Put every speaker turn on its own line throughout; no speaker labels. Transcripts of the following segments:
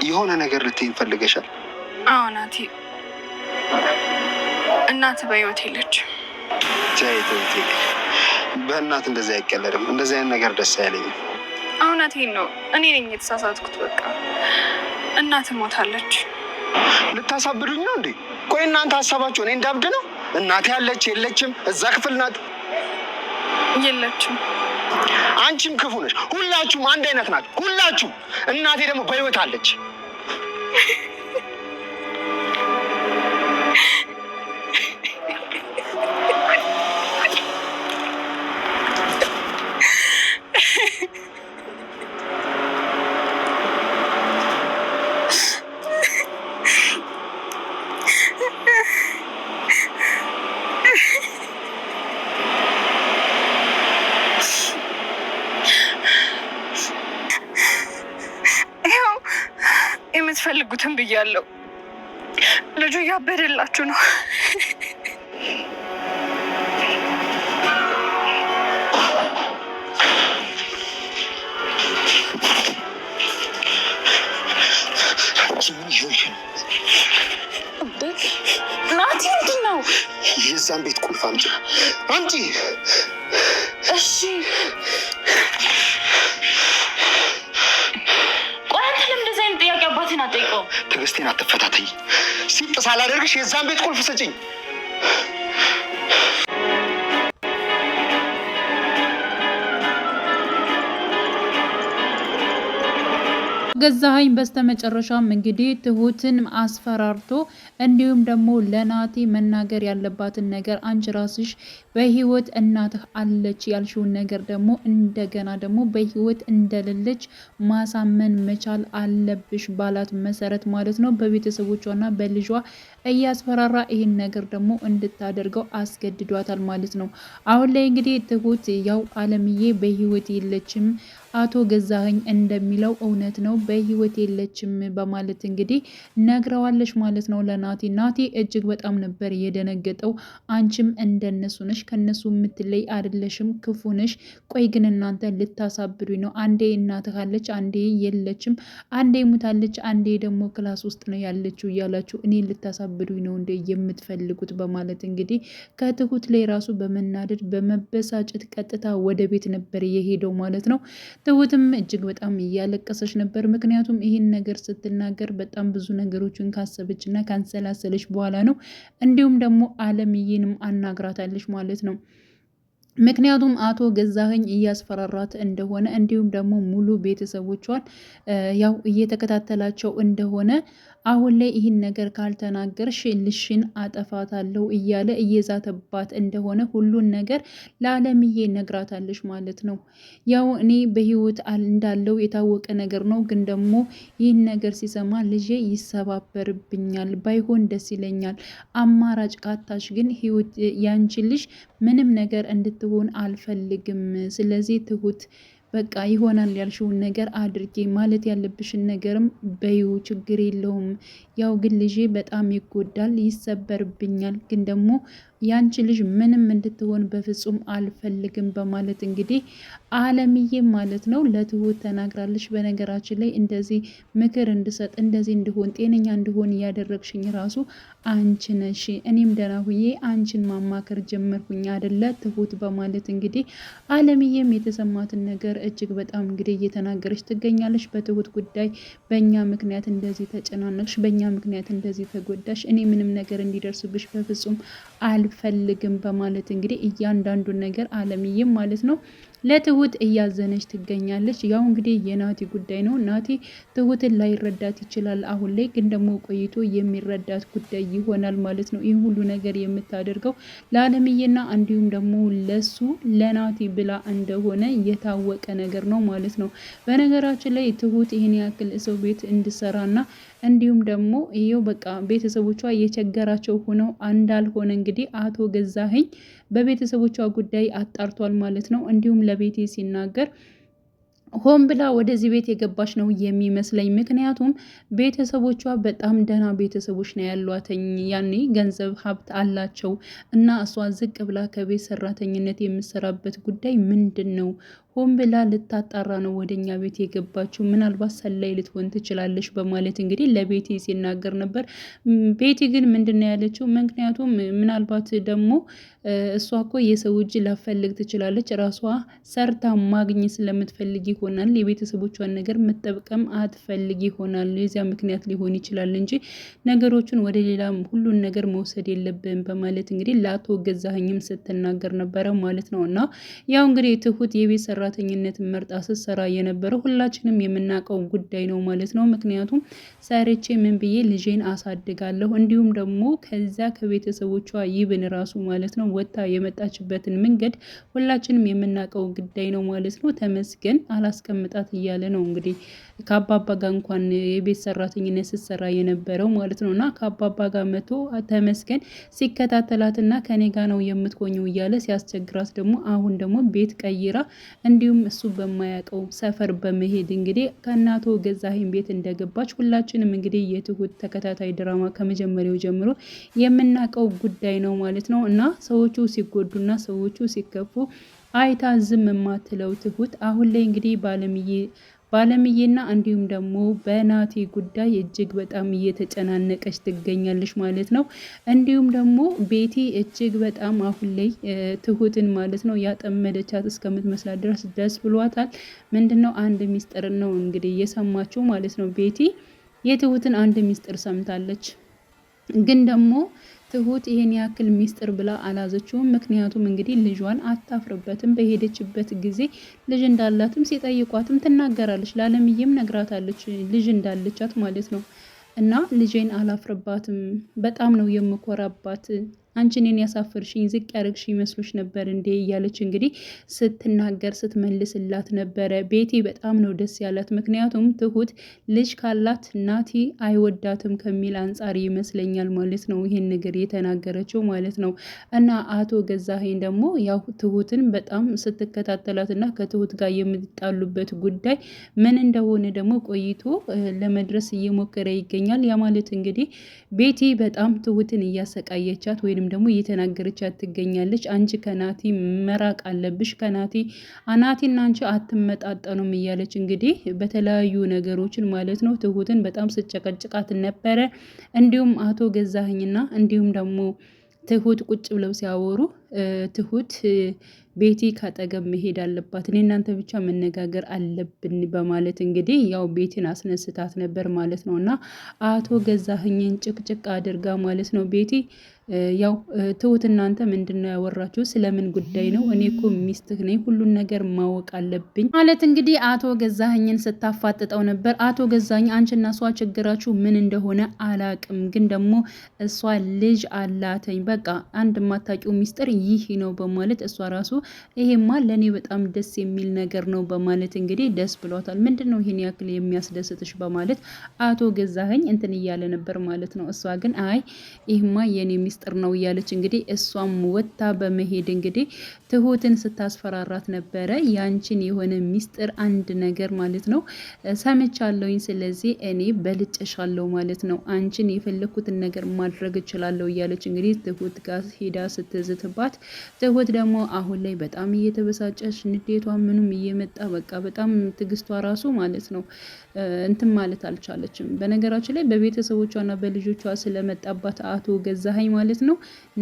የሆነ ነገር ልትይኝ ፈልገሻል?
አዎ ናቲ፣ እናት በህይወት የለችም።
ተይ በእናት እንደዚህ አይቀለድም። እንደዚህ አይነት ነገር ደስ አይለኝም።
እውነቴን ነው። እኔ ነኝ የተሳሳትኩት። በቃ እናት ሞታለች።
ልታሳብዱኝ ነው እንዴ? ቆይ እናንተ ሀሳባችሁ እኔ እንዳብድ ነው? እናቴ ያለች የለችም? እዛ ክፍል ናት?
የለችም።
አንቺም ክፉ ነሽ። ሁላችሁም አንድ አይነት ናት፣ ሁላችሁም። እናቴ ደግሞ በህይወት አለች።
የምትፈልጉትን ብያለሁ። ልጁ እያበደላችሁ ነው። ናቲ ምንድን ነው?
የዛን ቤት ቁልፍ አምጪ።
እሺ
ትዕግስቴን አትፈታተኝ። ሲጥ ሳላደርግሽ የዛን ቤት ቁልፍ ስጭኝ።
ገዛኸኝ በስተመጨረሻም እንግዲህ ትሁትን አስፈራርቶ እንዲሁም ደግሞ ለናቲ መናገር ያለባትን ነገር አንቺ ራስሽ በህይወት እናትህ አለች ያልሽውን ነገር ደግሞ እንደገና ደግሞ በህይወት እንደሌለች ማሳመን መቻል አለብሽ ባላት መሰረት ማለት ነው በቤተሰቦቿና በልጇ እያስፈራራ ይህን ነገር ደግሞ እንድታደርገው አስገድዷታል ማለት ነው። አሁን ላይ እንግዲህ ትሁት ያው አለምዬ በህይወት የለችም አቶ ገዛኸኝ እንደሚለው እውነት ነው በህይወት የለችም በማለት እንግዲህ ነግረዋለች ማለት ነው ለናቲ። ናቲ እጅግ በጣም ነበር የደነገጠው። አንቺም እንደነሱ ነሽ፣ ከነሱ የምትለይ አይደለሽም፣ ክፉ ነሽ። ቆይ ግን እናንተ ልታሳብዱኝ ነው። አንዴ እናትህ አለች፣ አንዴ የለችም፣ አንዴ ሙታለች፣ አንዴ ደግሞ ክላስ ውስጥ ነው ያለችው እያላችሁ እኔ ልታሳብዱኝ ነው እንደ የምትፈልጉት በማለት እንግዲህ ከትሁት ላይ ራሱ በመናደድ በመበሳጨት ቀጥታ ወደ ቤት ነበር የሄደው ማለት ነው። ትሁትም እጅግ በጣም እያለቀሰች ነበር። ምክንያቱም ይህን ነገር ስትናገር በጣም ብዙ ነገሮችን ካሰበች እና ካንሰላሰለች በኋላ ነው። እንዲሁም ደግሞ አለምዬንም አናግራታለች ማለት ነው። ምክንያቱም አቶ ገዛኸኝ እያስፈራራት እንደሆነ እንዲሁም ደግሞ ሙሉ ቤተሰቦቿን ያው እየተከታተላቸው እንደሆነ አሁን ላይ ይህን ነገር ካልተናገርሽ ልሽን አጠፋታለሁ እያለ እየዛተባት እንደሆነ ሁሉን ነገር ለአለምዬ ነግራታለች ማለት ነው። ያው እኔ በህይወት እንዳለው የታወቀ ነገር ነው፣ ግን ደግሞ ይህን ነገር ሲሰማ ልጄ ይሰባበርብኛል፣ ባይሆን ደስ ይለኛል። አማራጭ ካታሽ ግን ህይወት ያንቺ ልጅ ምንም ነገር እንድትሆን አልፈልግም። ስለዚህ ትሁት በቃ ይሆናል ያልሽውን ነገር አድርጌ ማለት ያለብሽን ነገርም በይው፣ ችግር የለውም። ያው ግን ልጄ በጣም ይጎዳል፣ ይሰበርብኛል፣ ግን ደግሞ ያንቺ ልጅ ምንም እንድትሆን በፍጹም አልፈልግም በማለት እንግዲህ አለምዬ ማለት ነው ለትሁት ተናግራለች። በነገራችን ላይ እንደዚህ ምክር እንድሰጥ እንደዚህ እንድሆን ጤነኛ እንድሆን እያደረግሽኝ ራሱ አንቺ ነሽ። እኔም ደህና ሁዬ አንቺን ማማከር ጀመርኩኝ አይደለ ትሁት በማለት እንግዲህ አለምዬም የተሰማትን ነገር እጅግ በጣም እንግዲህ እየተናገረች ትገኛለች። በትሁት ጉዳይ በእኛ ምክንያት እንደዚህ ተጨናነቅሽ፣ በእኛ ምክንያት እንደዚህ ተጎዳሽ፣ እኔ ምንም ነገር እንዲደርስብሽ በፍጹም አልፈልግም በማለት እንግዲህ እያንዳንዱን ነገር አለምዬም ማለት ነው ለትሁት እያዘነች ትገኛለች። ያው እንግዲህ የናቲ ጉዳይ ነው። ናቲ ትሁትን ላይረዳት ይችላል አሁን ላይ፣ ግን ደግሞ ቆይቶ የሚረዳት ጉዳይ ይሆናል ማለት ነው። ይህ ሁሉ ነገር የምታደርገው ለአለምዬና እንዲሁም ደግሞ ለሱ ለናቲ ብላ እንደሆነ የታወቀ ነገር ነው ማለት ነው። በነገራችን ላይ ትሁት ይህን ያክል ሰው ቤት እንድሰራና እንዲሁም ደግሞ ይሄው በቃ ቤተሰቦቿ የቸገራቸው ሆነው እንዳልሆነ እንግዲህ አቶ ገዛኸኝ በቤተሰቦቿ ጉዳይ አጣርቷል ማለት ነው። እንዲሁም ለቤቴ ሲናገር ሆን ብላ ወደዚህ ቤት የገባች ነው የሚመስለኝ። ምክንያቱም ቤተሰቦቿ በጣም ደህና ቤተሰቦች ነው ያሏተኝ፣ ያኔ ገንዘብ ሀብት አላቸው እና እሷ ዝቅ ብላ ከቤት ሰራተኝነት የምሰራበት ጉዳይ ምንድን ነው? ሆን ብላ ልታጣራ ነው ወደኛ ቤት የገባችው፣ ምናልባት ሰላይ ልትሆን ትችላለች በማለት እንግዲህ ለቤቲ ሲናገር ነበር። ቤቲ ግን ምንድነው ያለችው? ምክንያቱም ምናልባት ደግሞ እሷ እኮ የሰው እጅ ላፈልግ ትችላለች፣ ራሷ ሰርታ ማግኘት ስለምትፈልግ ይሆናል፣ የቤተሰቦቿን ነገር መጠቀም አትፈልግ ይሆናል፣ የዚያ ምክንያት ሊሆን ይችላል እንጂ ነገሮችን ወደ ሌላ ሁሉን ነገር መውሰድ የለብን በማለት እንግዲህ ለአቶ ገዛኸኝም ስትናገር ነበረ ማለት ነው። እና ያው እንግዲህ ትሁት የቤት ሰራተኝነት መርጣ ስትሰራ የነበረው ሁላችንም የምናውቀው ጉዳይ ነው ማለት ነው። ምክንያቱም ሰርቼ ምን ብዬ ልጄን አሳድጋለሁ፣ እንዲሁም ደግሞ ከዛ ከቤተሰቦቿ ይብን ራሱ ማለት ነው ወታ የመጣችበትን መንገድ ሁላችንም የምናውቀው ጉዳይ ነው ማለት ነው። ተመስገን አላስቀምጣት እያለ ነው እንግዲህ ከአባባ ጋር እንኳን የቤት ሰራተኝነት ስትሰራ የነበረው ማለት ነው። እና ከአባባ ጋር መቶ ተመስገን ሲከታተላትና ከኔ ጋር ነው የምትቆኘው እያለ ሲያስቸግራት ደግሞ አሁን ደግሞ ቤት ቀይራ እንዲሁም እሱ በማያውቀው ሰፈር በመሄድ እንግዲህ ከእናቶ ገዛኸኝ ቤት እንደገባች ሁላችንም እንግዲህ የትሁት ተከታታይ ድራማ ከመጀመሪያው ጀምሮ የምናውቀው ጉዳይ ነው ማለት ነው። እና ሰዎቹ ሲጎዱና ሰዎቹ ሲከፉ አይታ ዝም የማትለው ትሁት አሁን ላይ እንግዲህ ባለምዬና እንዲሁም ደግሞ በናቲ ጉዳይ እጅግ በጣም እየተጨናነቀች ትገኛለች ማለት ነው። እንዲሁም ደግሞ ቤቲ እጅግ በጣም አሁን ላይ ትሁትን ማለት ነው ያጠመደቻት እስከምትመስላት ድረስ ደስ ብሏታል። ምንድነው አንድ ሚስጥር ነው እንግዲህ እየሰማችው ማለት ነው። ቤቲ የትሁትን አንድ ሚስጥር ሰምታለች። ግን ደግሞ ትሁት ይሄን ያክል ሚስጥር ብላ አላዘችውም። ምክንያቱም እንግዲህ ልጇን አታፍርበትም። በሄደችበት ጊዜ ልጅ እንዳላትም ሲጠይቋትም ትናገራለች። ለአለምዬም ነግራታለች ልጅ እንዳለቻት ማለት ነው። እና ልጄን አላፍርባትም፣ በጣም ነው የምኮራባት፣ አንቺ እኔን ያሳፈርሽኝ ዝቅ ያደርግሽ ይመስሎች ነበር እንዴ እያለች እንግዲህ ስትናገር ስትመልስላት ነበረ። ቤቲ በጣም ነው ደስ ያላት። ምክንያቱም ትሁት ልጅ ካላት ናቲ አይወዳትም ከሚል አንጻር ይመስለኛል ማለት ነው ይሄን ነገር የተናገረችው ማለት ነው። እና አቶ ገዛኸኝ ደግሞ ያው ትሁትን በጣም ስትከታተላት እና ከትሁት ጋር የምትጣሉበት ጉዳይ ምን እንደሆነ ደግሞ ቆይቶ ለመድረስ እየሞከረ ይገኛል። ያ ማለት እንግዲህ ቤቲ በጣም ትሁትን እያሰቃየቻት ወይም ደግሞ እየተናገረቻት ትገኛለች። አንቺ ከናቲ መራቅ አለብሽ፣ ናቲና አንቺ አትመጣጠኑም እያለች እንግዲህ በተለያዩ ነገሮችን ማለት ነው ትሁትን በጣም ስጨቀጭቃት ነበረ። እንዲሁም አቶ ገዛኸኝና እንዲሁም ደግሞ ትሁት ቁጭ ብለው ሲያወሩ ትሁት ቤቲ ካጠገብ መሄድ አለባት፣ እኔ እናንተ ብቻ መነጋገር አለብን በማለት እንግዲህ ያው ቤቲን አስነስታት ነበር ማለት ነው። እና አቶ ገዛኸኝን ጭቅጭቅ አድርጋ ማለት ነው ቤቲ ያው ትሁት እናንተ ምንድነው ያወራችሁ? ስለምን ጉዳይ ነው? እኔ እኮ ሚስትህ ነኝ፣ ሁሉን ነገር ማወቅ አለብኝ ማለት እንግዲህ አቶ ገዛኸኝን ስታፋጥጠው ነበር። አቶ ገዛኸኝ አንቺና እሷ ችግራችሁ ምን እንደሆነ አላቅም፣ ግን ደግሞ እሷ ልጅ አላተኝ፣ በቃ አንድ የማታውቂው ሚስጥር ይህ ነው በማለት እሷ ራሱ ይሄማ ለእኔ በጣም ደስ የሚል ነገር ነው በማለት እንግዲህ ደስ ብሏታል። ምንድን ነው ይሄን ያክል የሚያስደስትሽ በማለት አቶ ገዛኸኝ እንትን እያለ ነበር ማለት ነው። እሷ ግን አይ ይህማ የኔ ሚስጥር ነው እያለች እንግዲህ እሷም ወታ በመሄድ እንግዲህ ትሁትን ስታስፈራራት ነበረ። ያንቺን የሆነ ሚስጥር አንድ ነገር ማለት ነው ሰምቻለሁኝ፣ ስለዚህ እኔ በልጭሻለሁ ማለት ነው፣ አንቺን የፈለኩትን ነገር ማድረግ እችላለሁ እያለች እንግዲህ ትሁት ጋር ሄዳ ስትዝትባት፣ ትሁት ደግሞ አሁን ላይ በጣም እየተበሳጨች ንዴቷ ምኑም እየመጣ በቃ በጣም ትግስቷ ራሱ ማለት ነው እንትን ማለት አልቻለችም። በነገራችን ላይ በቤተሰቦቿና በልጆቿ ስለመጣባት አቶ ገዛኸኝ ማለት ነው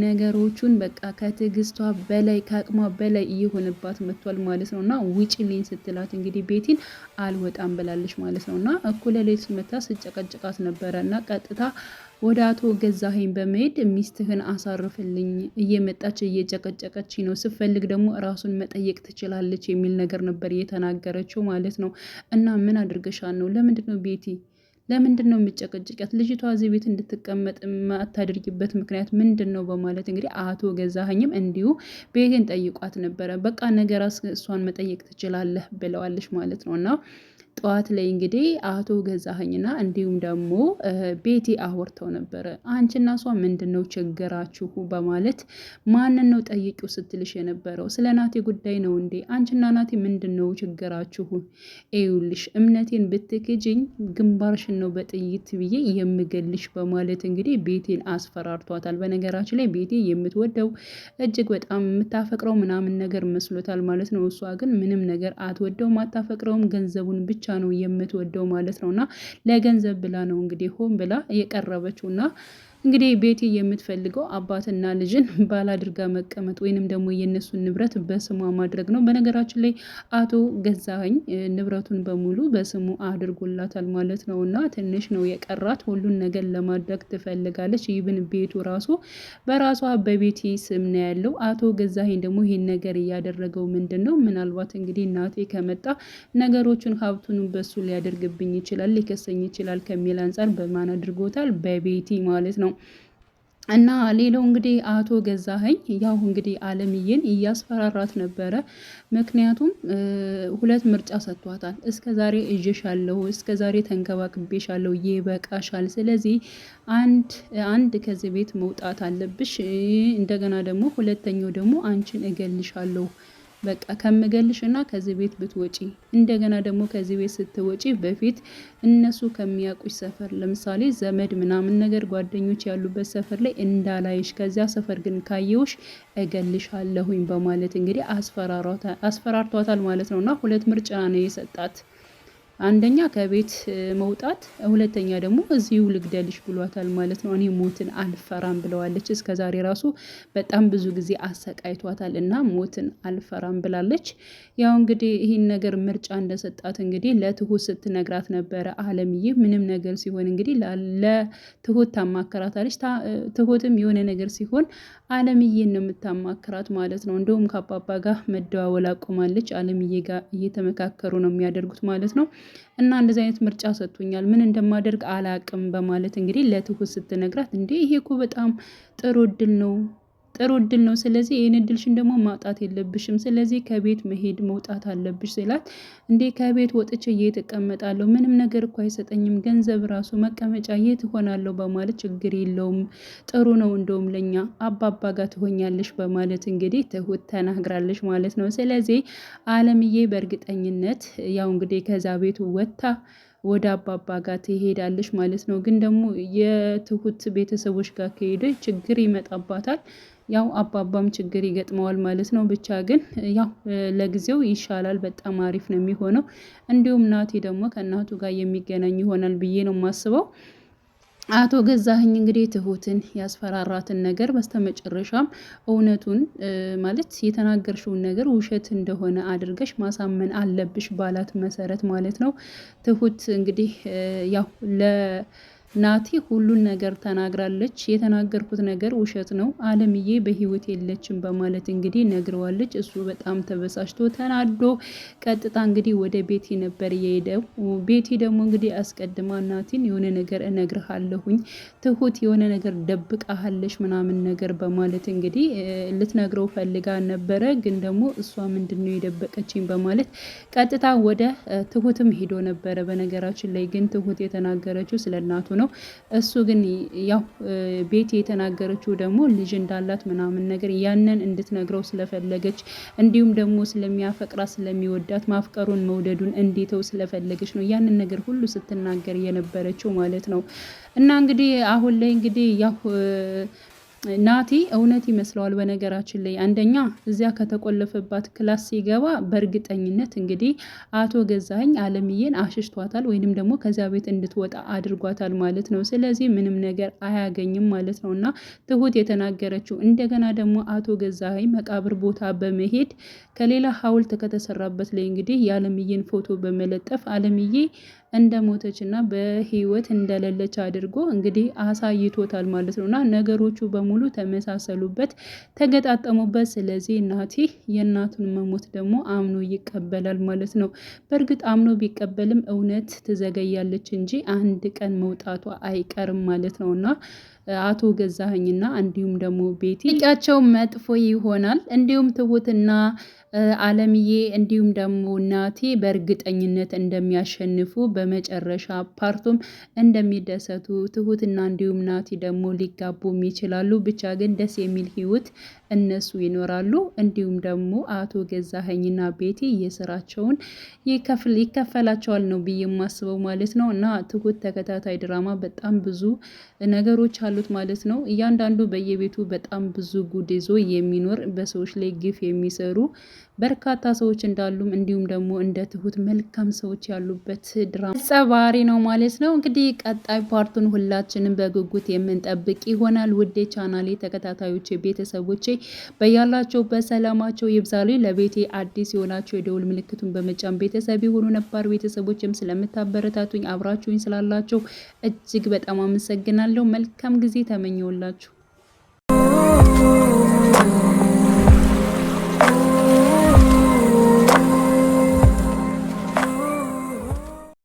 ነገሮቹን በቃ ከትግስቷ በላይ ከአቅሟ በላይ እየሆነባት መጥቷል ማለት ነው። እና ውጪልኝ ስትላት እንግዲህ ቤቲን አልወጣም ብላለች ማለት ነው። እና እኩለ ሌሊት መታ ስጨቀጭቃት ነበረ እና ቀጥታ ወደ አቶ ገዛኸኝ በመሄድ ሚስትህን አሳርፍልኝ፣ እየመጣች እየጨቀጨቀች ነው፣ ስፈልግ ደግሞ ራሱን መጠየቅ ትችላለች የሚል ነገር ነበር የተናገረችው ማለት ነው። እና ምን አድርገሻል ነው? ለምንድን ነው ቤቲ ለምንድን ነው የምጨቀጭቂያት? ልጅቷ እዚህ ቤት እንድትቀመጥ የማታደርጊበት ምክንያት ምንድን ነው? በማለት እንግዲህ አቶ ገዛኸኝም እንዲሁ ቤቴን ጠይቋት ነበረ። በቃ ነገር እሷን መጠየቅ ትችላለህ ብለዋለች ማለት ነው። እና ጠዋት ላይ እንግዲህ አቶ ገዛኸኝና እንዲሁም ደግሞ ቤቲ አወርተው ነበረ። አንቺና እሷ ምንድነው ችግራችሁ በማለት ማንን ነው ጠይቂው ስትልሽ የነበረው? ስለ ናቲ ጉዳይ ነው እንዴ? አንቺና ናቲ ምንድነው ችግራችሁ? ይኸውልሽ እምነቴን ብትክጅኝ ግንባርሽን ነው በጥይት ብዬ የምገልሽ በማለት እንግዲህ ቤቴን አስፈራርቷታል። በነገራችን ላይ ቤቴ የምትወደው እጅግ በጣም የምታፈቅረው ምናምን ነገር መስሎታል ማለት ነው። እሷ ግን ምንም ነገር አትወደውም አታፈቅረውም፣ ገንዘቡን ብቻ ነው የምትወደው ማለት ነው። እና ለገንዘብ ብላ ነው እንግዲህ ሆን ብላ የቀረበችው እና እንግዲህ ቤቲ የምትፈልገው አባትና ልጅን ባል አድርጋ መቀመጥ ወይንም ደግሞ የነሱን ንብረት በስሟ ማድረግ ነው። በነገራችን ላይ አቶ ገዛኸኝ ንብረቱን በሙሉ በስሙ አድርጎላታል ማለት ነው እና ትንሽ ነው የቀራት። ሁሉን ነገር ለማድረግ ትፈልጋለች። ይብን ቤቱ ራሱ በራሷ በቤቲ ስም ነው ያለው። አቶ ገዛኸኝ ደግሞ ይህን ነገር እያደረገው ምንድን ነው? ምናልባት እንግዲህ እናቴ ከመጣ ነገሮቹን ሀብቱን በሱ ሊያደርግብኝ ይችላል፣ ሊከሰኝ ይችላል ከሚል አንጻር በማን አድርጎታል? በቤቲ ማለት ነው። እና ሌላው እንግዲህ አቶ ገዛኸኝ ያው እንግዲህ አለምዬን እያስፈራራት ነበረ። ምክንያቱም ሁለት ምርጫ ሰጥቷታል። እስከ ዛሬ እዥሻለሁ፣ እስከ ዛሬ ተንከባክቤሻለሁ፣ ይበቃሻል። ስለዚህ አንድ ከዚህ ቤት መውጣት አለብሽ። እንደገና ደግሞ ሁለተኛው ደግሞ አንቺን እገልሻለሁ በቃ ከምገልሽ እና ከዚህ ቤት ብትወጪ፣ እንደገና ደግሞ ከዚህ ቤት ስትወጪ በፊት እነሱ ከሚያውቁሽ ሰፈር ለምሳሌ ዘመድ ምናምን ነገር ጓደኞች ያሉበት ሰፈር ላይ እንዳላይሽ፣ ከዚያ ሰፈር ግን ካየውሽ እገልሻለሁኝ በማለት እንግዲህ አስፈራርቷታል ማለት ነው። እና ሁለት ምርጫ ነው የሰጣት። አንደኛ ከቤት መውጣት፣ ሁለተኛ ደግሞ እዚሁ ልግደልሽ ብሏታል ማለት ነው። እኔ ሞትን አልፈራም ብለዋለች። እስከ ዛሬ ራሱ በጣም ብዙ ጊዜ አሰቃይቷታል እና ሞትን አልፈራም ብላለች። ያው እንግዲህ ይህን ነገር ምርጫ እንደሰጣት እንግዲህ ለትሁት ስትነግራት ነበረ አለምዬ። ምንም ነገር ሲሆን እንግዲህ ለትሁት ታማከራታለች። ትሁትም የሆነ ነገር ሲሆን አለምዬን ነው የምታማክራት ማለት ነው። እንደውም ከአባባ ጋር መደዋወል አቆማለች። አለምዬ ጋር እየተመካከሩ ነው የሚያደርጉት ማለት ነው። እና እንደዚህ አይነት ምርጫ ሰጥቶኛል፣ ምን እንደማደርግ አላቅም በማለት እንግዲህ ለትሁት ስትነግራት፣ እንዴ ይሄ እኮ በጣም ጥሩ እድል ነው። ስለዚህ ይህን እድልሽን ደግሞ ማውጣት የለብሽም። ስለዚህ ከቤት መሄድ መውጣት አለብሽ ሲላት፣ እንዴ ከቤት ወጥቼ የት እቀመጣለሁ? ምንም ነገር እኮ አይሰጠኝም፣ ገንዘብ ራሱ መቀመጫ የት እሆናለሁ? በማለት ችግር የለውም ጥሩ ነው፣ እንደውም ለኛ አባባ ጋር ትሆኛለሽ በማለት እንግዲህ ትሁት ተናግራለች ማለት ነው። ስለዚህ አለምዬ በእርግጠኝነት ያው እንግዲህ ከዛ ቤቱ ወጥታ ወደ አባባ ጋር ትሄዳለች ማለት ነው። ግን ደግሞ የትሁት ቤተሰቦች ጋር ከሄደች ችግር ይመጣባታል። ያው አባባም ችግር ይገጥመዋል ማለት ነው። ብቻ ግን ያው ለጊዜው ይሻላል፣ በጣም አሪፍ ነው የሚሆነው። እንዲሁም ናቲ ደግሞ ከእናቱ ጋር የሚገናኝ ይሆናል ብዬ ነው የማስበው። አቶ ገዛኸኝ እንግዲህ ትሁትን ያስፈራራትን ነገር በስተመጨረሻም እውነቱን ማለት የተናገርሽውን ነገር ውሸት እንደሆነ አድርገሽ ማሳመን አለብሽ ባላት መሰረት ማለት ነው። ትሁት እንግዲህ ያው ናቲ ሁሉን ነገር ተናግራለች። የተናገርኩት ነገር ውሸት ነው፣ አለምዬ በህይወት የለችም በማለት እንግዲህ ነግረዋለች። እሱ በጣም ተበሳጭቶ ተናዶ ቀጥታ እንግዲህ ወደ ቤቲ ነበር የሄደው። ቤቲ ደግሞ እንግዲህ አስቀድማ ናቲን የሆነ ነገር እነግርሃለሁኝ፣ ትሁት የሆነ ነገር ደብቃሃለች ምናምን ነገር በማለት እንግዲህ ልትነግረው ፈልጋ ነበረ። ግን ደግሞ እሷ ምንድን ነው የደበቀችኝ በማለት ቀጥታ ወደ ትሁትም ሄዶ ነበረ። በነገራችን ላይ ግን ትሁት የተናገረችው ስለ እናቱ ነው። እሱ ግን ያው ቤቲ የተናገረችው ደግሞ ልጅ እንዳላት ምናምን ነገር ያንን እንድትነግረው ስለፈለገች እንዲሁም ደግሞ ስለሚያፈቅራት ስለሚወዳት ማፍቀሩን መውደዱን እንዲተው ስለፈለገች ነው ያንን ነገር ሁሉ ስትናገር የነበረችው ማለት ነው። እና እንግዲህ አሁን ላይ እንግዲህ ያው ናቲ እውነት ይመስለዋል። በነገራችን ላይ አንደኛ እዚያ ከተቆለፈባት ክላስ ሲገባ በእርግጠኝነት እንግዲህ አቶ ገዛኸኝ አለምዬን አሽሽቷታል ወይንም ደግሞ ከዚያ ቤት እንድትወጣ አድርጓታል ማለት ነው። ስለዚህ ምንም ነገር አያገኝም ማለት ነው። እና ትሁት የተናገረችው እንደገና ደግሞ አቶ ገዛኸኝ መቃብር ቦታ በመሄድ ከሌላ ሐውልት ከተሰራበት ላይ እንግዲህ የአለምዬን ፎቶ በመለጠፍ አለምዬ እንደሞተችና በህይወት እንደሌለች አድርጎ እንግዲህ አሳይቶታል ማለት ነውና ነገሮቹ በሙሉ ተመሳሰሉበት፣ ተገጣጠሙበት። ስለዚህ ናቲ የእናቱን መሞት ደግሞ አምኖ ይቀበላል ማለት ነው። በእርግጥ አምኖ ቢቀበልም እውነት ትዘገያለች እንጂ አንድ ቀን መውጣቷ አይቀርም ማለት ነውና አቶ ገዛኸኝና እንዲሁም ደግሞ ቤቲ ጥያቄያቸው መጥፎ ይሆናል። እንዲሁም ትሁትና አለምዬ እንዲሁም ደግሞ ናቲ በእርግጠኝነት እንደሚያሸንፉ በመጨረሻ ፓርቱም እንደሚደሰቱ ትሁትና እንዲሁም ናቲ ደግሞ ሊጋቡም ይችላሉ። ብቻ ግን ደስ የሚል ህይወት እነሱ ይኖራሉ። እንዲሁም ደግሞ አቶ ገዛኸኝና ቤቲ የስራቸውን ይከፈላቸዋል ነው ብዬ የማስበው ማለት ነው። እና ትሁት ተከታታይ ድራማ በጣም ብዙ ነገሮች አሉት ማለት ነው። እያንዳንዱ በየቤቱ በጣም ብዙ ጉድ ይዞ የሚኖር በሰዎች ላይ ግፍ የሚሰሩ በርካታ ሰዎች እንዳሉም እንዲሁም ደግሞ እንደ ትሁት መልካም ሰዎች ያሉበት ድራማ ጸባሪ ነው ማለት ነው። እንግዲህ ቀጣይ ፓርቱን ሁላችንም በጉጉት የምንጠብቅ ይሆናል። ውዴ ቻናሌ ተከታታዮቼ ቤተሰቦቼ በያላቸው በሰላማቸው ይብዛሉ። ለቤቴ አዲስ የሆናቸው የደውል ምልክቱን በመጫን ቤተሰብ የሆኑ ነባር ቤተሰቦችም ስለምታበረታቱኝ አብራችሁኝ ስላላቸው እጅግ በጣም አመሰግናለሁ። መልካም ጊዜ ተመኘውላችሁ።